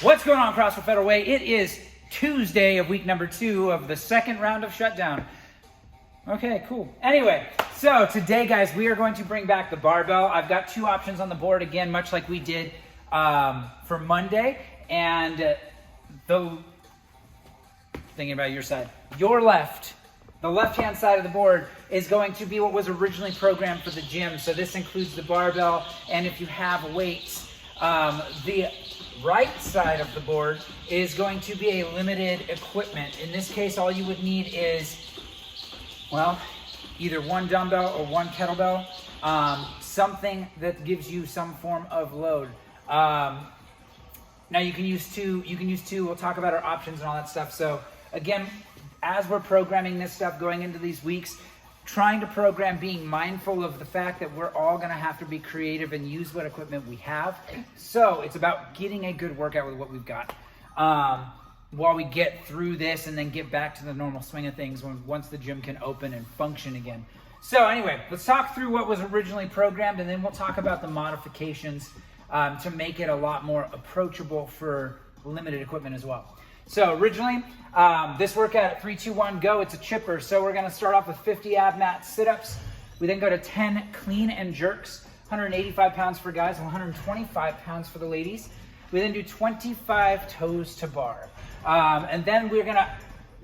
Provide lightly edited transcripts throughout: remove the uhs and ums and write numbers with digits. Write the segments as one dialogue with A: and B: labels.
A: What's going on, CrossFit Federal Way? It is Tuesday of week number 2 of the second round of shutdown. Okay, cool. Anyway, so today, guys, we are going to bring back the barbell. I've got 2 options on the board, again, much like we did for Monday. And thinking about your side, your left, the left-hand side of the board is going to be what was originally programmed for the gym. So this includes the barbell, and if you have weights, the right side of the board is going to be a limited equipment. In this case, all you would need is, well, either 1 dumbbell or 1 kettlebell, something that gives you some form of load. Now you can use 2, we'll talk about our options and all that stuff. So again, as we're programming this stuff going into these weeks, trying to program being mindful of the fact that we're all gonna have to be creative and use what equipment we have. So it's about getting a good workout with what we've got while we get through this and then get back to the normal swing of things once the gym can open and function again. So anyway, let's talk through what was originally programmed, and then we'll talk about the modifications to make it a lot more approachable for limited equipment as well. So originally, this workout at 3, 2, 1, go, it's a chipper. So we're gonna start off with 50 AbMat Sit-Ups. We then go to 10 clean and jerks, 185 pounds for guys and 125 pounds for the ladies. We then do 25 toes to bar. And then we're gonna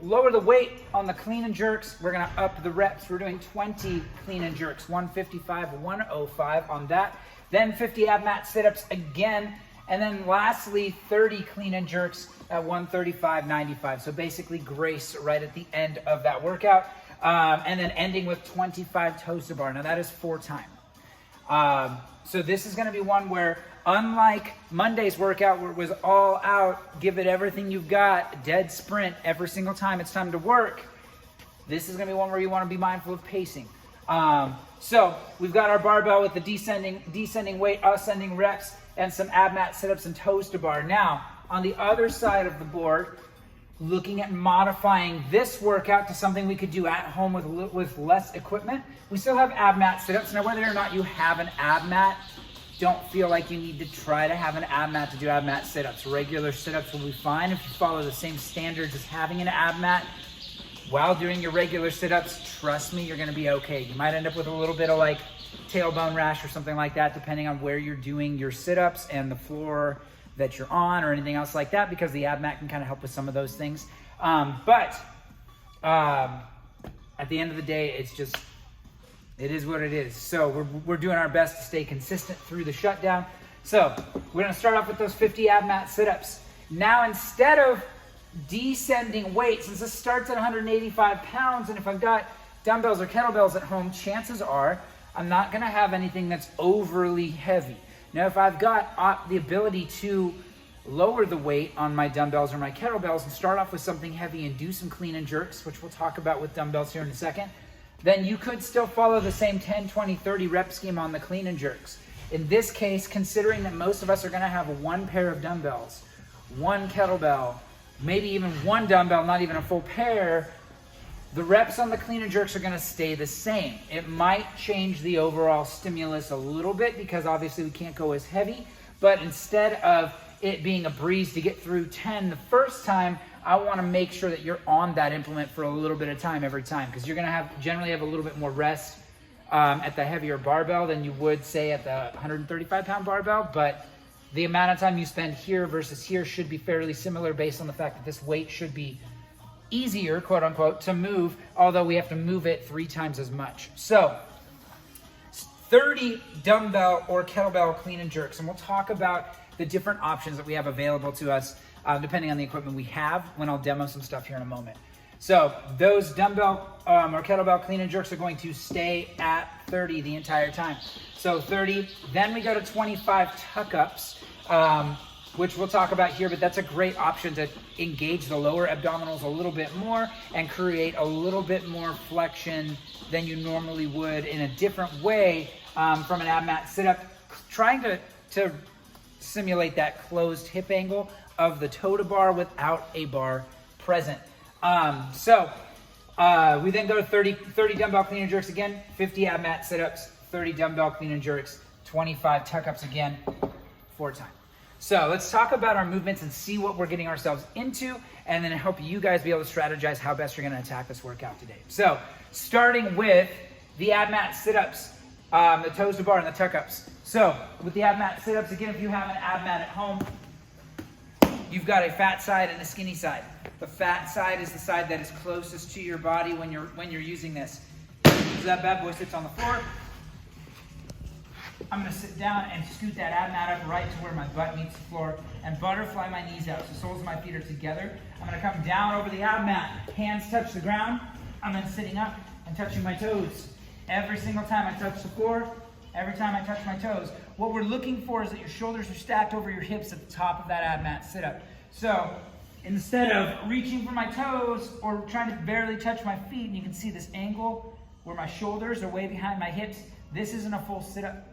A: lower the weight on the clean and jerks. We're gonna up the reps. We're doing 20 clean and jerks, 155, 105 on that. Then 50 AbMat Sit-Ups again. And then lastly, 30 clean and jerks at 135, 95. So basically grace right at the end of that workout. And then ending with 25 toes to bar. Now that is 4 times. So this is gonna be one where, unlike Monday's workout where it was all out, give it everything you've got, dead sprint every single time it's time to work, this is gonna be one where you wanna be mindful of pacing. So we've got our barbell with the descending weight, ascending reps, and some AbMat Sit-Ups and toes to bar. Now, on the other side of the board, looking at modifying this workout to something we could do at home with less equipment, we still have AbMat Sit-Ups. Now, whether or not you have an AbMat, don't feel like you need to try to have an AbMat to do AbMat Sit-Ups. Regular sit-ups will be fine if you follow the same standards as having an AbMat. While doing your regular sit-ups, trust me, you're gonna be okay. You might end up with a little bit of like tailbone rash or something like that, depending on where you're doing your sit-ups and the floor that you're on or anything else like that, because the AbMat can kind of help with some of those things. But at the end of the day, it is what it is. So we're doing our best to stay consistent through the shutdown. So we're gonna start off with those 50 AbMat Sit-Ups. Now, instead of descending weight, since this starts at 185 pounds, and if I've got dumbbells or kettlebells at home, chances are I'm not gonna have anything that's overly heavy. Now, if I've got the ability to lower the weight on my dumbbells or my kettlebells and start off with something heavy and do some clean and jerks, which we'll talk about with dumbbells here in a second, then you could still follow the same 10, 20, 30 rep scheme on the clean and jerks. In this case, considering that most of us are gonna have 1 pair of dumbbells, 1 kettlebell, maybe even 1 dumbbell, not even a full pair, the reps on the clean and jerks are gonna stay the same. It might change the overall stimulus a little bit because obviously we can't go as heavy, but instead of it being a breeze to get through 10 the first time, I wanna make sure that you're on that implement for a little bit of time every time, because you're gonna generally have a little bit more rest at the heavier barbell than you would say at the 135 pound barbell, but the amount of time you spend here versus here should be fairly similar based on the fact that this weight should be easier, quote unquote, to move, although we have to move it 3 times as much. So 30 dumbbell or kettlebell clean and jerks, and we'll talk about the different options that we have available to us depending on the equipment we have when I'll demo some stuff here in a moment. So those dumbbell or kettlebell clean and jerks are going to stay at 30 the entire time. So 30, then we go to 25 tuck-ups, which we'll talk about here, but that's a great option to engage the lower abdominals a little bit more and create a little bit more flexion than you normally would in a different way from an AbMat Sit-Up, trying to simulate that closed hip angle of the toe to bar without a bar present. We then go to 30 dumbbell clean and jerks again, 50 AbMat Sit-Ups, 30 dumbbell clean and jerks, 25 tuck-ups again, 4 times. So let's talk about our movements and see what we're getting ourselves into, and then help you guys be able to strategize how best you're gonna attack this workout today. So starting with the AbMat Sit-Ups, the toes to bar and the tuck-ups. So with the AbMat Sit-Ups, again, if you have an AbMat at home, you've got a fat side and a skinny side. The fat side is the side that is closest to your body when you're using this. So that bad boy sits on the floor. I'm gonna sit down and scoot that AbMat up right to where my butt meets the floor and butterfly my knees out. So the soles of my feet are together. I'm gonna come down over the AbMat. Hands touch the ground. I'm then sitting up and touching my toes. Every single time I touch the floor, every time I touch my toes. What we're looking for is that your shoulders are stacked over your hips at the top of that AbMat sit-up. So instead of reaching for my toes or trying to barely touch my feet, and you can see this angle where my shoulders are way behind my hips, this isn't a full sit-up.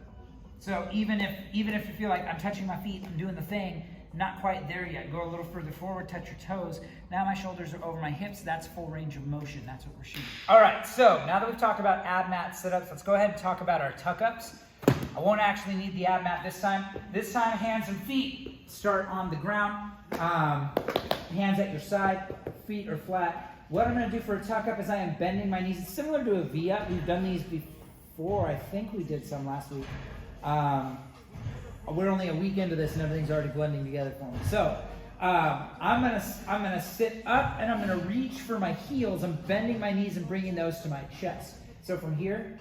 A: So even if you feel like I'm touching my feet, I'm doing the thing, not quite there yet, go a little further forward, touch your toes. Now my shoulders are over my hips, that's full range of motion, that's what we're shooting. All right, so now that we've talked about AbMat sit-ups, let's go ahead and talk about our tuck-ups. I won't actually need the AbMat this time. This time, hands and feet start on the ground. Hands at your side, feet are flat. What I'm gonna do for a tuck-up is I am bending my knees. It's similar to a V-up. We've done these before. I think we did some last week. We're only a week into this and everything's already blending together for me. So I'm gonna sit up and I'm gonna reach for my heels. I'm bending my knees and bringing those to my chest. So from here,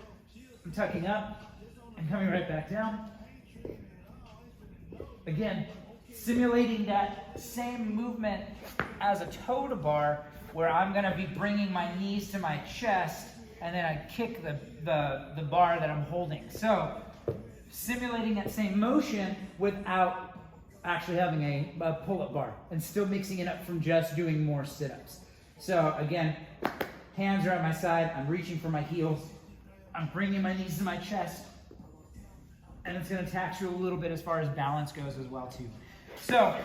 A: I'm tucking up and coming right back down. Again, simulating that same movement as a toe to bar, where I'm gonna be bringing my knees to my chest and then I kick the bar that I'm holding. So simulating that same motion without actually having a pull-up bar and still mixing it up from just doing more sit-ups. So again, hands are at my side, I'm reaching for my heels, I'm bringing my knees to my chest, and it's gonna tax you a little bit as far as balance goes as well too. So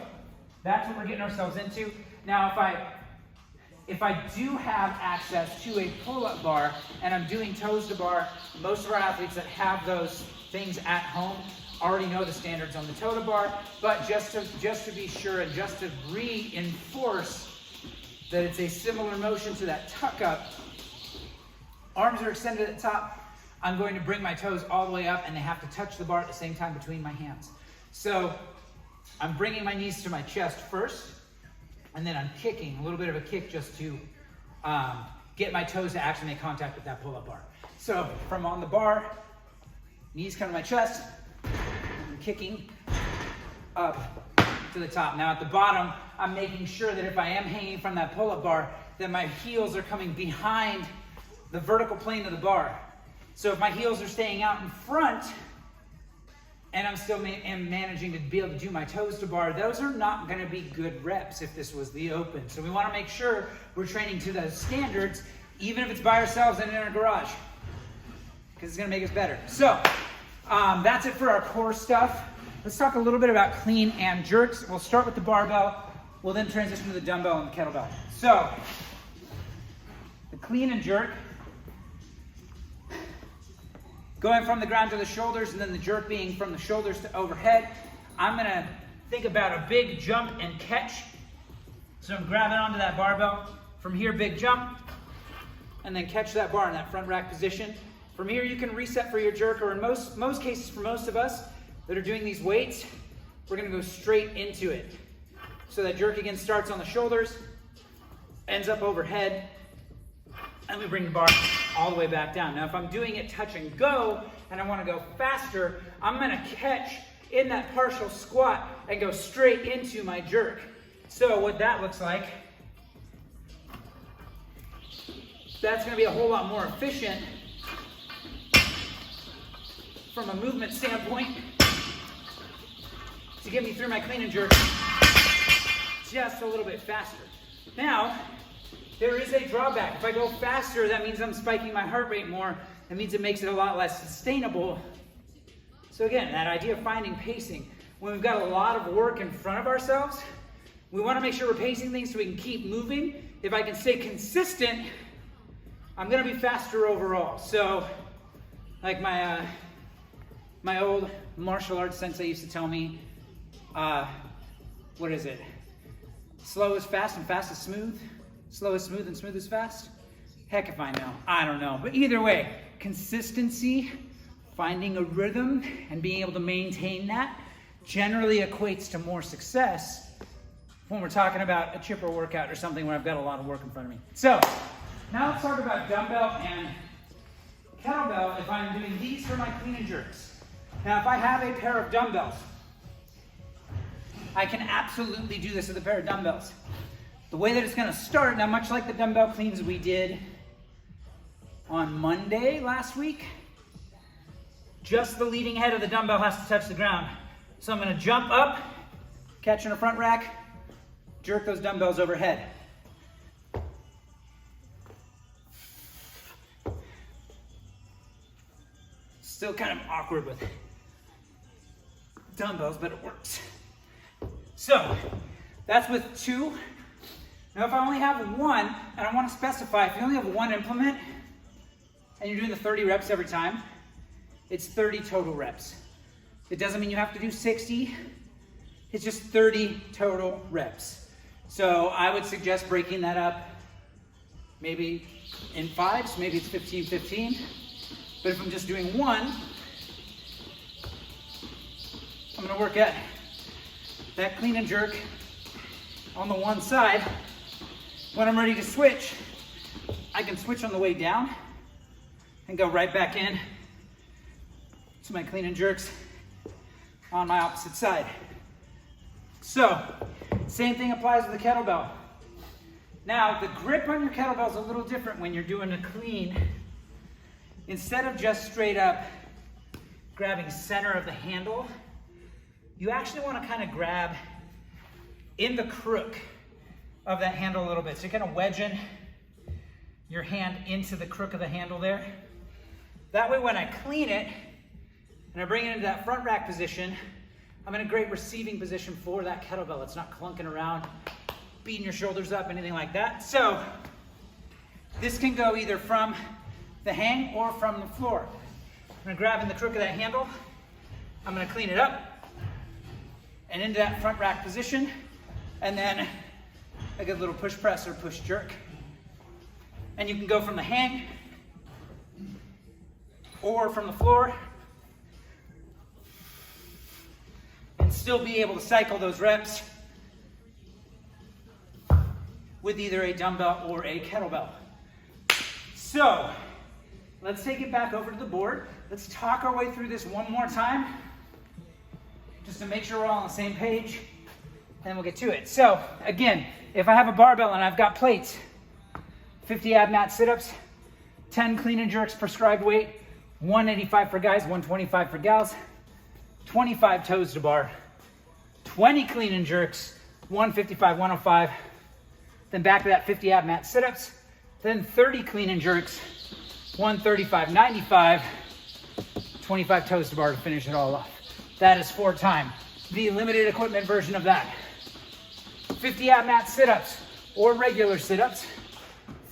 A: that's what we're getting ourselves into. Now if I do have access to a pull-up bar and I'm doing toes to bar, most of our athletes that have those things at home already know the standards on the toe to bar, but just to be sure and just to reinforce that it's a similar motion to that tuck up, arms are extended at the top, I'm going to bring my toes all the way up and they have to touch the bar at the same time between my hands. So I'm bringing my knees to my chest first, and then I'm kicking, a little bit of a kick just to get my toes to actually make contact with that pull-up bar. So from on the bar, knees come to my chest, I'm kicking up to the top. Now at the bottom, I'm making sure that if I am hanging from that pull-up bar, that my heels are coming behind the vertical plane of the bar. So if my heels are staying out in front, and I'm still managing to be able to do my toes to bar, those are not gonna be good reps if this was the open. So we wanna make sure we're training to those standards, even if it's by ourselves and in our garage, because it's gonna make us better. So that's it for our core stuff. Let's talk a little bit about clean and jerks. We'll start with the barbell. We'll then transition to the dumbbell and the kettlebell. So the clean and jerk, going from the ground to the shoulders, and then the jerk being from the shoulders to overhead. I'm gonna think about a big jump and catch. So I'm grabbing onto that barbell. From here, big jump, and then catch that bar in that front rack position. From here, you can reset for your jerk, or in most cases, for most of us that are doing these weights, we're gonna go straight into it. So that jerk again starts on the shoulders, ends up overhead, and we bring the bar all the way back down. Now, if I'm doing it touch and go, and I wanna go faster, I'm gonna catch in that partial squat and go straight into my jerk. So what that looks like, that's gonna be a whole lot more efficient from a movement standpoint to get me through my clean and jerk just a little bit faster. Now, there is a drawback. If I go faster, that means I'm spiking my heart rate more. That means it makes it a lot less sustainable. So again, that idea of finding pacing. When we've got a lot of work in front of ourselves, we want to make sure we're pacing things so we can keep moving. If I can stay consistent, I'm going to be faster overall. So like my old martial arts sensei used to tell me, what is it? Slow is fast and fast is smooth. Slow is smooth and smooth is fast. Heck if I know, I don't know. But either way, consistency, finding a rhythm and being able to maintain that generally equates to more success when we're talking about a chipper workout or something where I've got a lot of work in front of me. So now let's talk about dumbbell and kettlebell if I'm doing these for my clean and jerks. Now if I have a pair of dumbbells, I can absolutely do this with a pair of dumbbells. The way that it's gonna start, now much like the dumbbell cleans we did on Monday last week, just the leading head of the dumbbell has to touch the ground. So I'm gonna jump up, catch in a front rack, jerk those dumbbells overhead. Still kind of awkward with dumbbells, but it works. So that's with two. Now if I only have one, and I want to specify, if you only have one implement, and you're doing the 30 reps every time, it's 30 total reps. It doesn't mean you have to do 60, it's just 30 total reps. So I would suggest breaking that up maybe in fives, maybe it's 15-15. But if I'm just doing one, I'm gonna work at that clean and jerk on the one side. When I'm ready to switch, I can switch on the way down and go right back in to my clean and jerks on my opposite side. So, same thing applies with the kettlebell. Now, the grip on your kettlebell is a little different when you're doing a clean. Instead of just straight up grabbing center of the handle, you actually want to kind of grab in the crook of that handle a little bit. So you're kind of wedging your hand into the crook of the handle there. That way when I clean it and I bring it into that front rack position, I'm in a great receiving position for that kettlebell. It's not clunking around, beating your shoulders up, anything like that. So this can go either from the hang or from the floor. I'm gonna grab in the crook of that handle, I'm gonna clean it up and into that front rack position, and then a good little push press or push jerk. And you can go from the hang or from the floor and still be able to cycle those reps with either a dumbbell or a kettlebell. So let's take it back over to the board. Let's talk our way through this one more time, just to make sure we're all on the same page, and we'll get to it. So again, if I have a barbell and I've got plates, 50 AbMat sit-ups, 10 clean and jerks prescribed weight, 185 for guys, 125 for gals, 25 toes to bar, 20 clean and jerks, 155, 105, then back to that 50 AbMat sit-ups, then 30 clean and jerks, 135, 95, 25 toes to bar to finish it all off. That is 4 times. The limited equipment version of that. 50 AbMat sit-ups or regular sit-ups,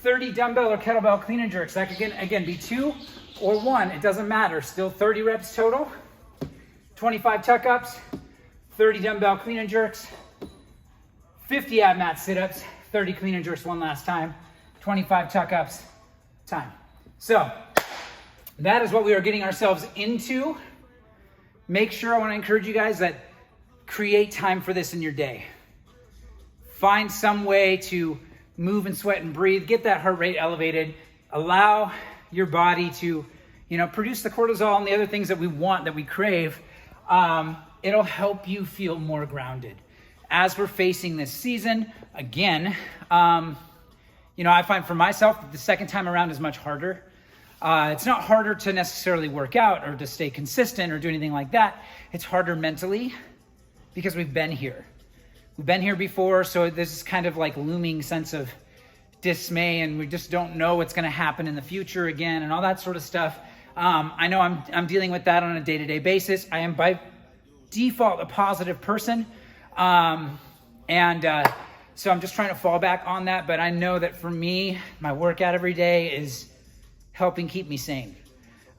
A: 30 dumbbell or kettlebell clean and jerks. That can again be 2 or 1, it doesn't matter. Still 30 reps total, 25 tuck-ups, 30 dumbbell clean and jerks, 50 AbMat sit-ups, 30 clean and jerks one last time, 25 tuck-ups, time. So that is what we are getting ourselves into. Make sure, I want to encourage you guys that create time for this in your day. Find some way to move and sweat and breathe, get that heart rate elevated, allow your body to, produce the cortisol and the other things that we want, that we crave. It'll help you feel more grounded. As we're facing this season, again, I find for myself that the second time around is much harder. It's not harder to necessarily work out or to stay consistent or do anything like that. It's harder mentally because we've been here. We've been here before, so there's this kind of like looming sense of dismay, and we just don't know what's going to happen in the future again and all that sort of stuff. I know I'm dealing with that on a day-to-day basis. I am by default a positive person, so I'm just trying to fall back on that. But I know that for me, my workout every day is helping keep me sane.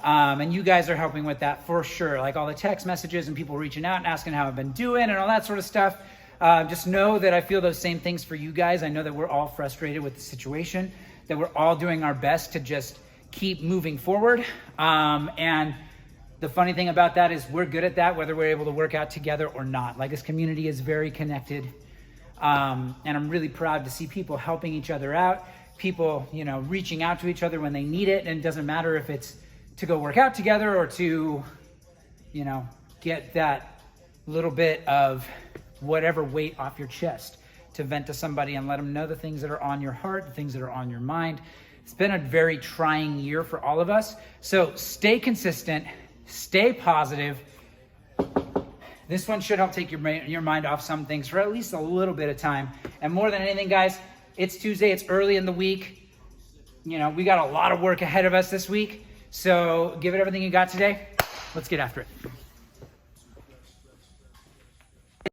A: And you guys are helping with that for sure. Like all the text messages and people reaching out and asking how I've been doing and all that sort of stuff. Just know that I feel those same things for you guys. I know that we're all frustrated with the situation, that we're all doing our best to just keep moving forward. And the funny thing about that is we're good at that, whether we're able to work out together or not. Like this community is very connected. And I'm really proud to see people helping each other out, people, you know, reaching out to each other when they need it. And it doesn't matter if it's to go work out together or to, you know, get that little bit of whatever weight off your chest to vent to somebody and let them know the things that are on your heart, the things that are on your mind. It's been a very trying year for all of us. So stay consistent, stay positive. This one should help take your mind off some things for at least a little bit of time. And more than anything, guys, it's Tuesday, it's early in the week. You know, we got a lot of work ahead of us this week. So give it everything you got today. Let's get after it.